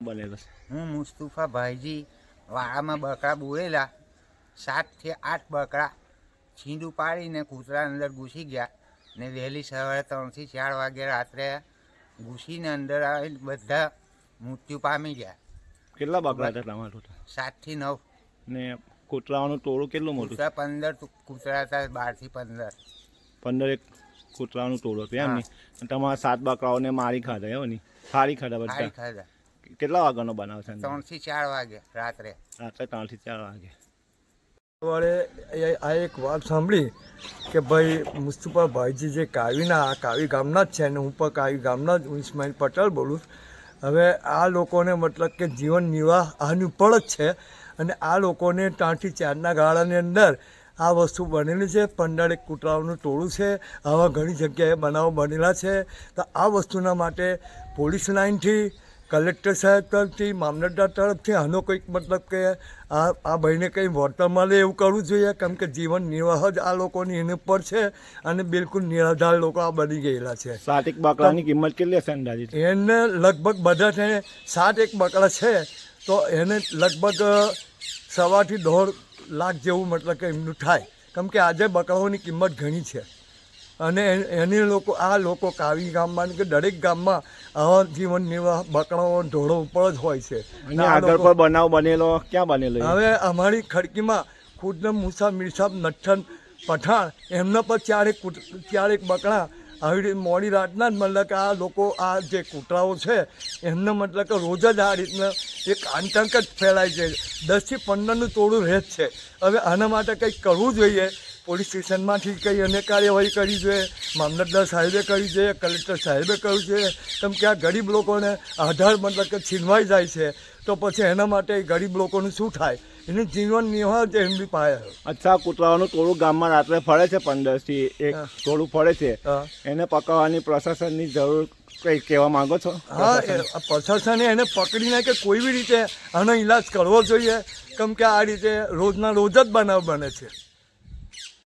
બનેલો છે. હું મુસ્તુફા ભાઈજી વાળામાં બકરા બોળેલા 7 થી 8 બકરા છીંડું પાડીને કૂતરા અંદર ઘૂસી ગયા ને વહેલી સવારે 3 થી 4 વાગે રાત્રે ઘૂસીને અંદર આવીને બધા મૃત્યુ પામી ગયા. કેટલા બકરા હતા તમારા ટોટલ? 7 થી 9. ને કૂતરાઓનું ટોળું કેટલું મોટું? કૂતરા 15 કૂતરા હતા, 12 થી 15. 15 એક કૂતરાઓનું ટોળું હતું એમ નહીં? અને તમારા 7 બકરાઓને મારી ખાધા એવું નહીં? સારી ખાધા બધા? ખાધા. કેટલા વાગ્યાનો બનાવ છે? 3 થી 4 વાગે રાત્રે. 3 થી 4 વાગે. સવારે આ એક વાત સાંભળી કે ભાઈ મુસ્તુફા ભાઈજી જે કાવી ગામના જ છે અને હું પણ કાવી ગામના જ ઇસ્માઇલ પટેલ બોલું. હવે આ લોકોને મતલબ કે જીવન નિર્વાહ આની ઉપર જ છે અને આ લોકોને 3 થી 4ના ગાળાની અંદર આ વસ્તુ બનેલી છે. 15 એક કૂતરાઓનું ટોળું છે. આવા ઘણી જગ્યાએ બનાવો બનેલા છે. તો આ વસ્તુના માટે પોલીસ લાઇનથી, કલેક્ટર સાહેબ તરફથી, મામલતદાર તરફથી આનો કંઈક મતલબ કે આ ભાઈને કંઈ વળતર મળે એવું કરવું જોઈએ. કેમ કે જીવન નિર્વાહ જ આ લોકોની એની ઉપર છે અને બિલકુલ નિરાધાર લોકો આ બની ગયેલા છે. 7 એક બકરાની કિંમત કેટલી હશે અંદાજિત? એને લગભગ બધા થઈને 7 એક બકરા છે તો એને લગભગ 1.25 થી 1.5 લાખ જેવું મતલબ કે એમનું થાય. કેમ કે આજે બકરાઓની કિંમત ઘણી છે અને એની આ લોકો કાવી ગામમાં કે દરેક ગામમાં આવા જીવન નિર્વાહ બકરાઓ ઢોળો ઉપર જ હોય છે. આગળ પર બનાવ બનેલો ક્યાં બનેલો? હવે અમારી ખડકીમાં ખુદ મુસા મીરસાબ નઠ્ઠન પઠાણ એમના પર 4 એક બકરા આવી રીતે મોડી રાતના જ મતલબ કે આ લોકો આ જે કૂતરાઓ છે એમને મતલબ કે રોજ જ આ રીતના એક આતંક જ ફેલાય છે. 10 થી 15નું ટોળું રહે જ છે. હવે આના માટે કંઈક કરવું જોઈએ. પોલીસ સ્ટેશનમાંથી કંઈ અને કાર્યવાહી કરવી જોઈએ, મામલતદાર સાહેબે કરવી જોઈએ, કલેક્ટર સાહેબે કરવું જોઈએ. કેમ કે આ ગરીબ લોકોને આધાર મતલબ કે છીનવાઈ જાય છે તો પછી એના માટે ગરીબ લોકોનું શું થાય? એનું જીવન નિર્વાહ જ એમની પાસે. અચ્છા, કૂતરાઓનું ટોળું ગામમાં રાત્રે ફરે છે, 15 થી 1 ટોળું ફરે છે, એને પકડવાની પ્રશાસનની જરૂર કંઈ કહેવા માંગો છો? હા, પ્રશાસને એને પકડીને કે કોઈ બી રીતે આનો ઈલાજ કરવો જોઈએ. કેમ કે આ રીતે રોજના રોજ જ બનાવ બને છે.